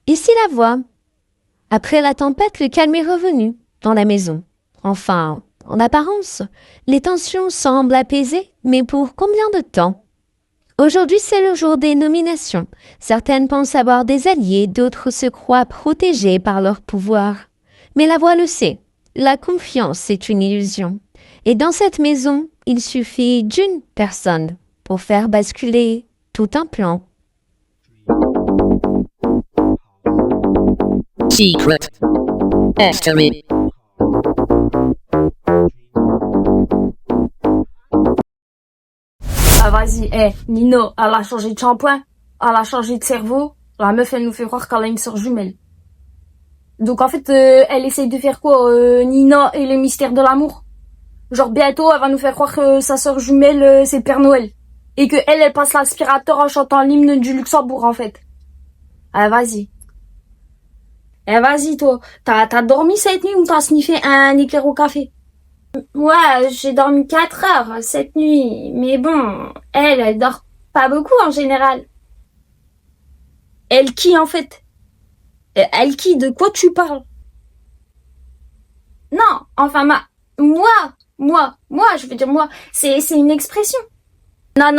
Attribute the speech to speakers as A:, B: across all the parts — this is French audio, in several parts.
A: Ici la voix. Après la tempête, le calme est revenu dans la maison. Enfin, en apparence, les tensions semblent apaisées, mais pour combien de temps? Aujourd'hui, c'est le jour des nominations. Certaines pensent avoir des alliés, d'autres se croient protégées par leur pouvoir. Mais la voix le sait, la confiance est une illusion. Et dans cette maison, il suffit d'une personne pour faire basculer tout un plan.
B: Secret History.
C: Ah vas-y, Nino, elle a changé de shampoing, elle a changé de cerveau. La meuf, elle nous fait croire qu'elle a une sœur jumelle. Donc en fait, elle essaye de faire quoi, Nina et le mystère de l'amour? Genre bientôt, elle va nous faire croire que sa sœur jumelle, c'est Père Noël. Et que elle passe l'aspirateur en chantant l'hymne du Luxembourg, en fait. Ah vas-y. Vas-y, toi. T'as dormi cette nuit ou t'as sniffé un éclair au café? Ouais, j'ai dormi 4 heures cette nuit. Mais bon, elle dort pas beaucoup en général. Elle qui, en fait? Elle qui? De quoi tu parles? Non, enfin, moi, je veux dire moi. C'est une expression. Non.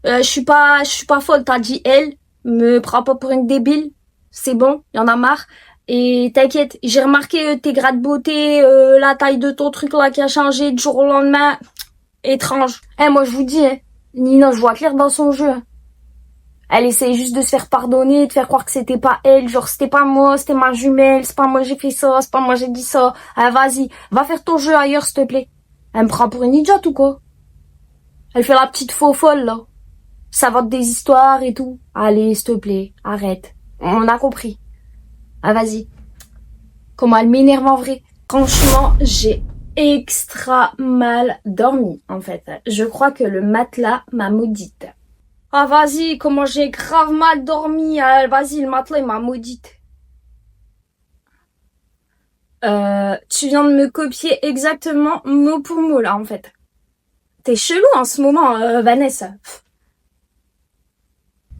C: Je suis pas folle. T'as dit elle. Me prends pas pour une débile. C'est bon, y en a marre. Et t'inquiète, j'ai remarqué tes grades de beauté, la taille de ton truc là qui a changé du jour au lendemain. Étrange. Moi je vous dis, Nina, je vois clair dans son jeu. Elle essaye juste de se faire pardonner, de faire croire que c'était pas elle, genre c'était pas moi, c'était ma jumelle, c'est pas moi j'ai fait ça, c'est pas moi j'ai dit ça. Vas-y, va faire ton jeu ailleurs s'il te plaît. Elle me prend pour une idiote ou quoi? Elle fait la petite faux folle là. Ça va des histoires et tout. Allez, s'il te plaît, arrête. On a compris. Vas-y. Comment elle m'énerve en vrai. Franchement, j'ai extra mal dormi en fait. Je crois que le matelas m'a maudite. Vas-y, comment j'ai grave mal dormi. Vas-y, le matelas il m'a maudite. Tu viens de me copier exactement mot pour mot là en fait. T'es chelou en ce moment, Vanessa.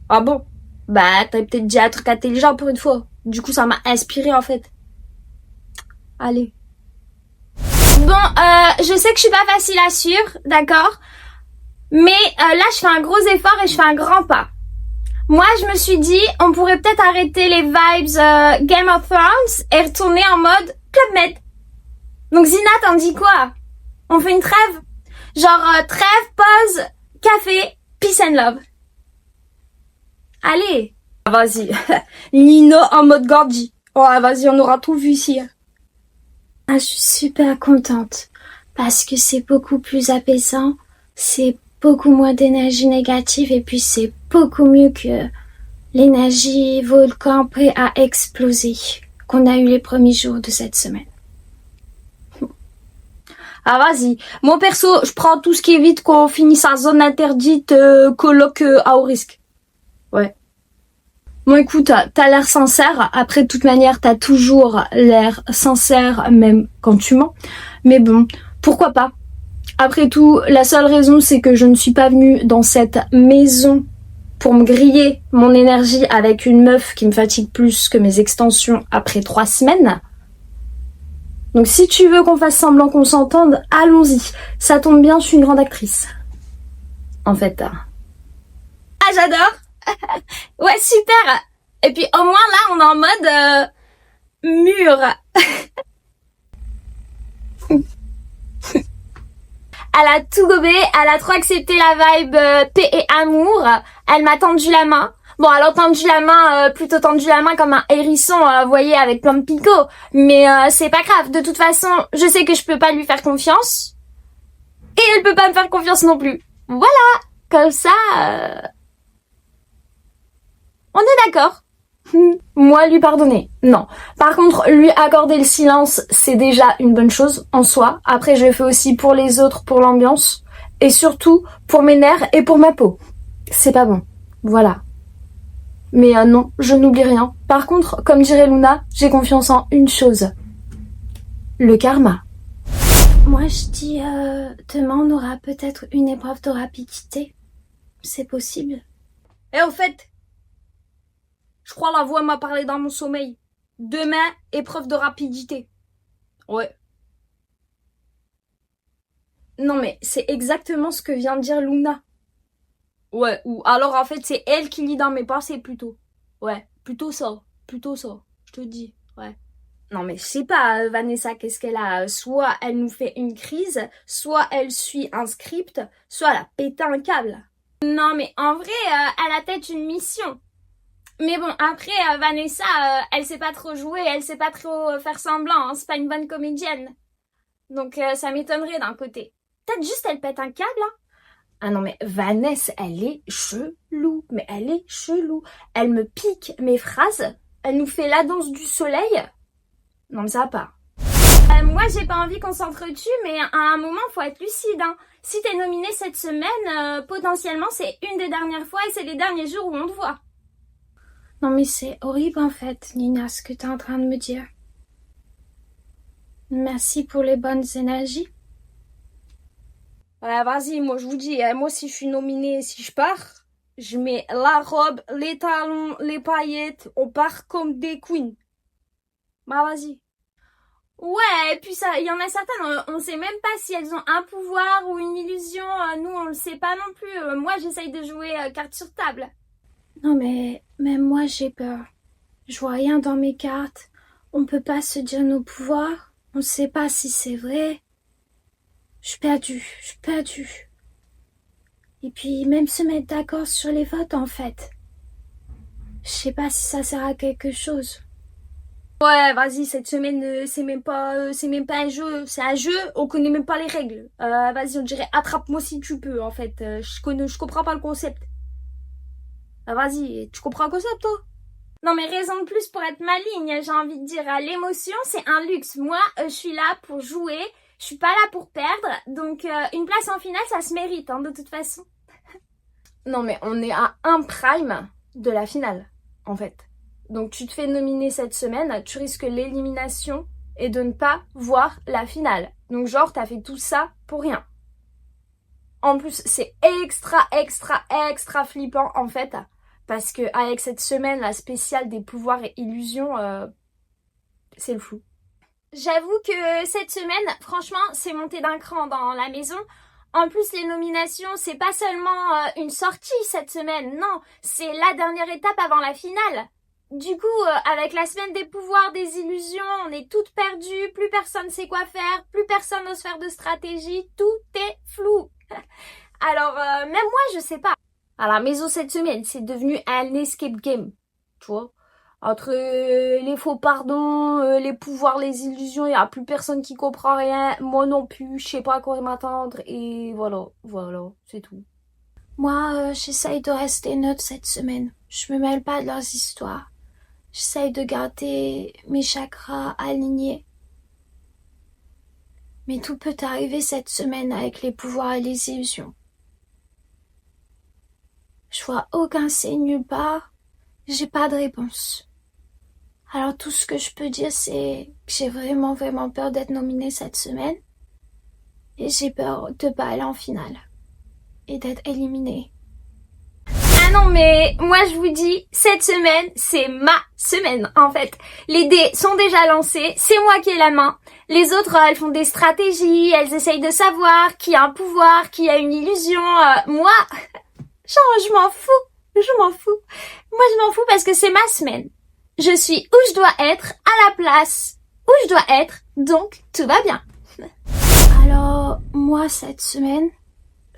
C: Ah bon? Bah, t'as peut-être dit un truc intelligent pour une fois. Du coup, ça m'a inspiré en fait. Allez. Bon, je sais que je suis pas facile à suivre, d'accord? Mais là, je fais un gros effort et je fais un grand pas. Moi, je me suis dit, on pourrait peut-être arrêter les vibes Game of Thrones et retourner en mode Club Med. Donc Zina, t'en dis quoi? On fait une trêve? Genre trêve, pause, café, peace and love. Allez. Vas-y. Nino en mode Gordy. Vas-y, on aura tout vu ici. Je suis super contente parce que c'est beaucoup plus apaisant, c'est beaucoup moins d'énergie négative et puis c'est beaucoup mieux que l'énergie volcan prêt à exploser qu'on a eu les premiers jours de cette semaine. Vas-y. Mon perso, je prends tout ce qui évite qu'on finisse sa zone interdite, colloque à haut risque. Ouais. Bon écoute, t'as l'air sincère. Après, de toute manière, t'as toujours l'air sincère, même quand tu mens. Mais bon, pourquoi pas? Après tout, la seule raison, c'est que je ne suis pas venue dans cette maison pour me griller mon énergie avec une meuf qui me fatigue plus que mes extensions après 3 semaines. Donc si tu veux qu'on fasse semblant qu'on s'entende, allons-y. Ça tombe bien, je suis une grande actrice. En fait. J'adore. Ouais, super. Et puis au moins là, on est en mode mûr. Elle a tout gobé, elle a trop accepté la vibe paix et amour. Elle m'a tendu la main. Bon, elle a tendu la main, plutôt tendu la main comme un hérisson, vous voyez, avec plein de picots. Mais c'est pas grave. De toute façon, je sais que je peux pas lui faire confiance. Et elle peut pas me faire confiance non plus. Voilà. Comme ça... On est d'accord. Moi, lui pardonner, non. Par contre, lui accorder le silence, c'est déjà une bonne chose en soi. Après, je le fais aussi pour les autres, pour l'ambiance. Et surtout, pour mes nerfs et pour ma peau. C'est pas bon. Voilà. Mais non, je n'oublie rien. Par contre, comme dirait Luna, j'ai confiance en une chose. Le karma. Moi, je dis, demain, on aura peut-être une épreuve de rapidité. C'est possible. Au fait... Je Je crois la voix m'a parlé dans mon sommeil. Demain, épreuve de rapidité. Ouais. Non mais c'est exactement ce que vient de dire Luna. Ouais, ou alors en fait c'est elle qui lit dans mes pensées plutôt. Ouais, plutôt ça, je te dis, ouais. Non mais je sais pas, Vanessa, qu'est-ce qu'elle a? Soit elle nous fait une crise, soit elle suit un script, soit elle a pété un câble. Non mais en vrai, elle a peut-être une mission. Mais bon, après, Vanessa, elle sait pas trop jouer, elle sait pas trop faire semblant, hein, c'est pas une bonne comédienne. Donc ça m'étonnerait d'un côté. Peut-être juste elle pète un câble, hein. Ah non mais Vanessa, elle est chelou, mais elle est chelou. Elle me pique mes phrases, elle nous fait la danse du soleil. Non mais ça va pas. Moi j'ai pas envie qu'on s'entretue, mais à un moment faut être lucide, hein. Si t'es nominée cette semaine, potentiellement c'est une des dernières fois et c'est les derniers jours où on te voit. Non mais c'est horrible en fait, Nina, ce que t'es en train de me dire. Merci pour les bonnes énergies. Ouais, vas-y, moi je vous dis, moi si je suis nominée, si je pars, je mets la robe, les talons, les paillettes, on part comme des queens. Bah vas-y. Ouais, et puis ça, il y en a certaines, on sait même pas si elles ont un pouvoir ou une illusion, nous on le sait pas non plus. Moi j'essaye de jouer carte sur table. Non mais même moi j'ai peur. Je vois rien dans mes cartes. On peut pas se dire nos pouvoirs. On sait pas si c'est vrai. Je suis perdue. Et puis même se mettre d'accord sur les votes en fait. Je sais pas si ça sert à quelque chose. Ouais, vas-y, cette semaine c'est même pas un jeu, c'est un jeu, on connaît même pas les règles. Vas-y, on dirait attrape-moi si tu peux en fait. Je comprends pas le concept. Vas-y, tu comprends le concept toi? Non mais raison de plus pour être maligne, j'ai envie de dire, l'émotion c'est un luxe. Moi, je suis là pour jouer, je suis pas là pour perdre, donc une place en finale ça se mérite hein, de toute façon. Non mais on est à un prime de la finale, en fait. Donc tu te fais nominer cette semaine, tu risques l'élimination et de ne pas voir la finale. Donc genre t'as fait tout ça pour rien. En plus c'est extra flippant en fait. Parce que avec cette semaine, la spéciale des pouvoirs et illusions, c'est le flou. J'avoue que cette semaine, franchement, c'est monté d'un cran dans la maison. En plus, les nominations, c'est pas seulement une sortie cette semaine, non, c'est la dernière étape avant la finale. Du coup, avec la semaine des pouvoirs, des illusions, on est toutes perdues, plus personne sait quoi faire, plus personne n'ose faire de stratégie, tout est flou. Alors, même moi, je sais pas. À la maison cette semaine, c'est devenu un escape game, tu vois. Entre les faux pardons, les pouvoirs, les illusions, il n'y a plus personne qui comprend rien. Moi non plus, je sais pas à quoi m'attendre. Et voilà, c'est tout. Moi, j'essaye de rester neutre cette semaine. Je me mêle pas de leurs histoires. J'essaye de garder mes chakras alignés. Mais tout peut arriver cette semaine avec les pouvoirs et les illusions. Je vois aucun signe nulle part. J'ai pas de réponse. Alors tout ce que je peux dire, c'est que j'ai vraiment peur d'être nominée cette semaine. Et j'ai peur de pas aller en finale. Et d'être éliminée. Ah non mais moi je vous dis, cette semaine, c'est ma semaine en fait. Les dés sont déjà lancés, c'est moi qui ai la main. Les autres, elles font des stratégies, elles essayent de savoir qui a un pouvoir, qui a une illusion. Moi... Genre, je m'en fous. Moi, je m'en fous parce que c'est ma semaine. Je suis où je dois être, à la place où je dois être, donc tout va bien. Alors, moi, cette semaine,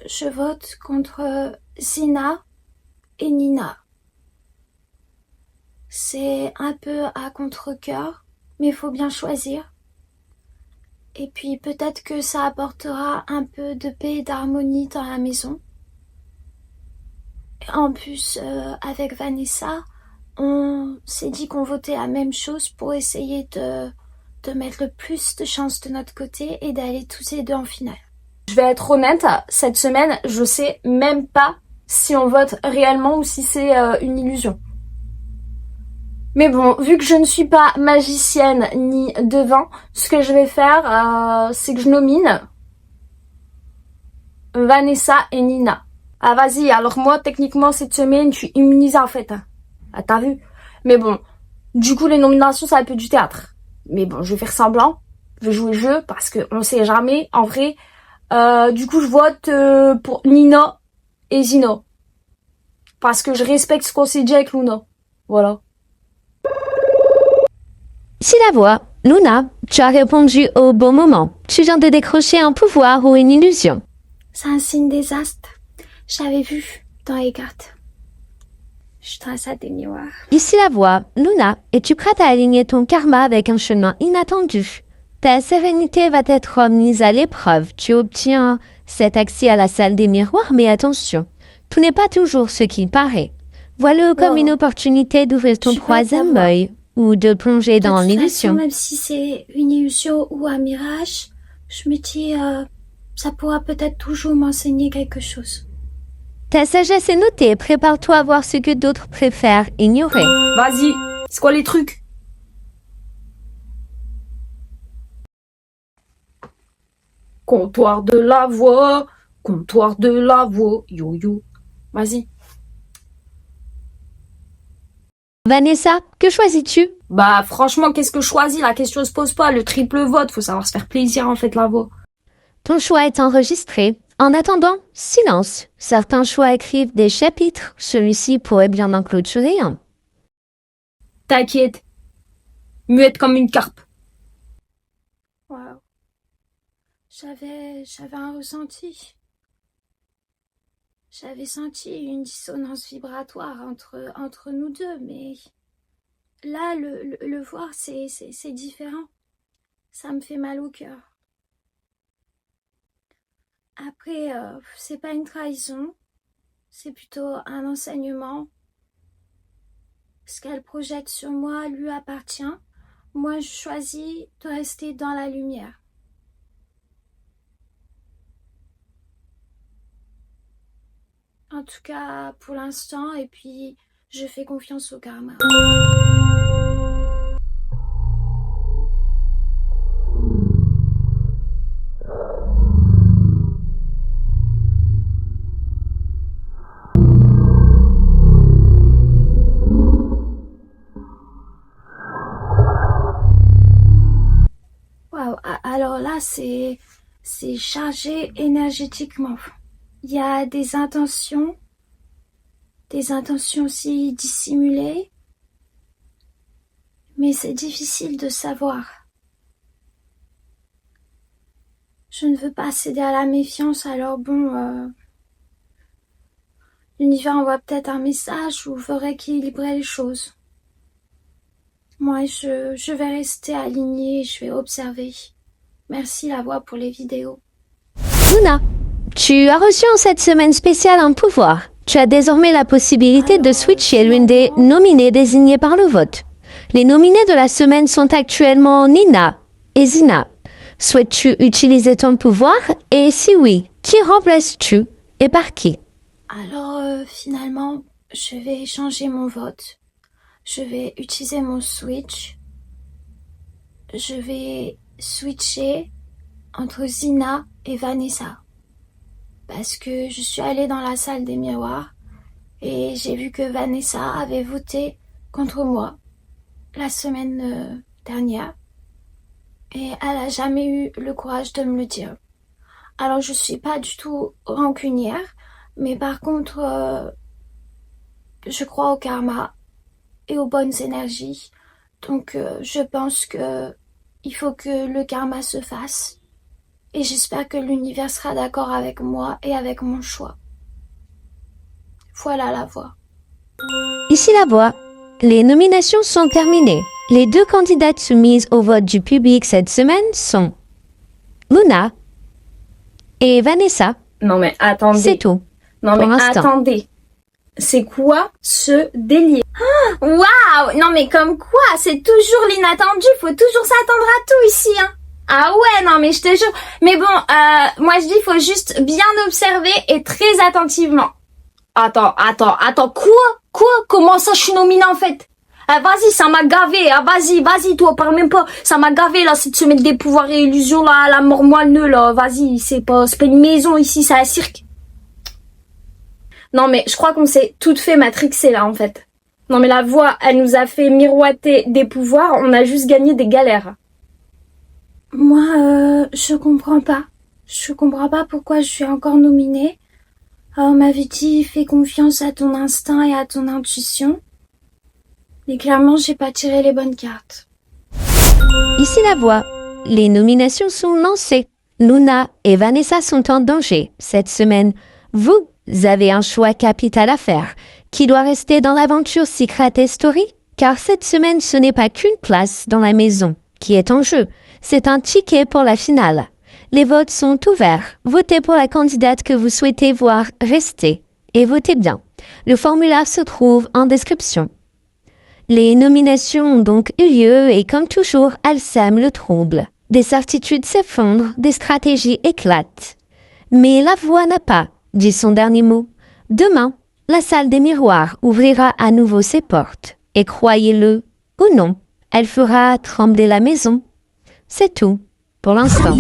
C: je vote contre Zina et Nina. C'est un peu à contre-cœur, mais il faut bien choisir. Et puis, peut-être que ça apportera un peu de paix et d'harmonie dans la maison. En plus, avec Vanessa, on s'est dit qu'on votait la même chose pour essayer de mettre le plus de chance de notre côté et d'aller tous les deux en finale. Je vais être honnête, cette semaine, je sais même pas si on vote réellement ou si c'est une illusion. Mais bon, vu que je ne suis pas magicienne ni devin, ce que je vais faire, c'est que je nomine Vanessa et Nina. Ah vas-y, alors moi techniquement cette semaine je suis immunisée en fait. Ah t'as vu? Mais bon, du coup, les nominations, ça va être du théâtre. Mais bon, je vais faire semblant. Je vais jouer le jeu parce que on sait jamais. En vrai, du coup, je vote pour Nina et Zina. Parce que je respecte ce qu'on s'est dit avec Luna. Voilà.
A: Si la voix, Luna, tu as répondu au bon moment. Tu viens de décrocher un pouvoir ou une illusion.
C: C'est un signe des astres. J'avais vu dans les cartes. Je trace à des miroirs.
A: Ici la voix, Luna, es-tu prête à aligner ton karma avec un chemin inattendu? Ta sérénité va être mise à l'épreuve. Tu obtiens cet accès à la salle des miroirs, mais attention, tout n'est pas toujours ce qu'il paraît. Vois-le comme une opportunité d'ouvrir ton troisième œil ou de plonger dans l'illusion.
C: Même si c'est une illusion ou un mirage, je me dis, ça pourra peut-être toujours m'enseigner quelque chose.
A: Ta sagesse est notée. Prépare-toi à voir ce que d'autres préfèrent ignorer.
C: Vas-y, c'est quoi les trucs? Comptoir de la voix, comptoir de la voix, yo-yo. Vas-y.
A: Vanessa, que choisis-tu?
C: Bah franchement, qu'est-ce que je choisis? La question se pose pas, le triple vote, faut savoir se faire plaisir en fait la voix.
A: Ton choix est enregistré. En attendant, silence. Certains choix écrivent des chapitres. Celui-ci pourrait bien en clôturer un.
C: T'inquiète. Muette comme une carpe. Waouh. J'avais un ressenti. J'avais senti une dissonance vibratoire entre nous deux, mais là, le voir, c'est différent. Ça me fait mal au cœur. Après, c'est pas une trahison, c'est plutôt un enseignement. Ce qu'elle projette sur moi lui appartient. Moi, je choisis de rester dans la lumière. En tout cas, pour l'instant, et puis je fais confiance au karma. Waouh, alors là, c'est chargé énergétiquement. Il y a des intentions aussi dissimulées, mais c'est difficile de savoir. Je ne veux pas céder à la méfiance, alors bon, l'univers envoie peut-être un message ou veut rééquilibrer les choses. Moi, je vais rester alignée, je vais observer. Merci la voix pour les vidéos.
A: Luna, tu as reçu en cette semaine spéciale un pouvoir. Tu as désormais la possibilité de switcher l'une des nominées désignées par le vote. Les nominés de la semaine sont actuellement Nina et Zina. Souhaites-tu utiliser ton pouvoir? Et si oui, qui remplaces-tu et par qui?
C: Alors, finalement, je vais changer mon vote. Je vais utiliser mon switch. Je vais switcher entre Zina et Vanessa. Parce que je suis allée dans la salle des miroirs et j'ai vu que Vanessa avait voté contre moi la semaine dernière. Et elle a jamais eu le courage de me le dire. Alors je suis pas du tout rancunière, mais par contre, je crois au karma et aux bonnes énergies. Donc je pense que il faut que le karma se fasse. Et j'espère que l'univers sera d'accord avec moi et avec mon choix. Voilà la voix.
A: Ici la voix. Les nominations sont terminées. Les deux candidates soumises au vote du public cette semaine sont Luna et Vanessa.
C: Non mais attendez.
A: C'est tout.
C: Non mais attendez. C'est quoi ce délire? Waouh! Non mais comme quoi, c'est toujours l'inattendu, faut toujours s'attendre à tout ici, hein. Ah ouais, non mais je te jure. Mais bon, moi je dis faut juste bien observer et très attentivement. Attends, quoi? Comment ça je suis nominée en fait? Ah vas-y, ça m'a gavé, ah vas-y, toi parle même pas. Ça m'a gavé là, c'est de se mettre des pouvoirs et illusions là, la mort moelleux là, vas-y, c'est pas une maison ici, c'est un cirque. Non mais je crois qu'on s'est toutes fait matrixer là en fait. Non mais la voix, elle nous a fait miroiter des pouvoirs, on a juste gagné des galères. Moi, je comprends pas. Je comprends pas pourquoi je suis encore nominée. On m'avait dit, fais confiance à ton instinct et à ton intuition. Mais clairement, j'ai pas tiré les bonnes cartes.
A: Ici la voix. Les nominations sont lancées. Luna et Vanessa sont en danger cette semaine. Vous avez un choix capital à faire. Qui doit rester dans l'aventure Secret Story? Car cette semaine, ce n'est pas qu'une place dans la maison qui est en jeu. C'est un ticket pour la finale. Les votes sont ouverts. Votez pour la candidate que vous souhaitez voir rester. Et votez bien. Le formulaire se trouve en description. Les nominations ont donc eu lieu et comme toujours, elles sèment le trouble. Des certitudes s'effondrent, des stratégies éclatent. Mais la voix n'a pas dit son dernier mot. Demain, la salle des miroirs ouvrira à nouveau ses portes. Et croyez-le ou non, elle fera trembler la maison. C'est tout pour l'instant.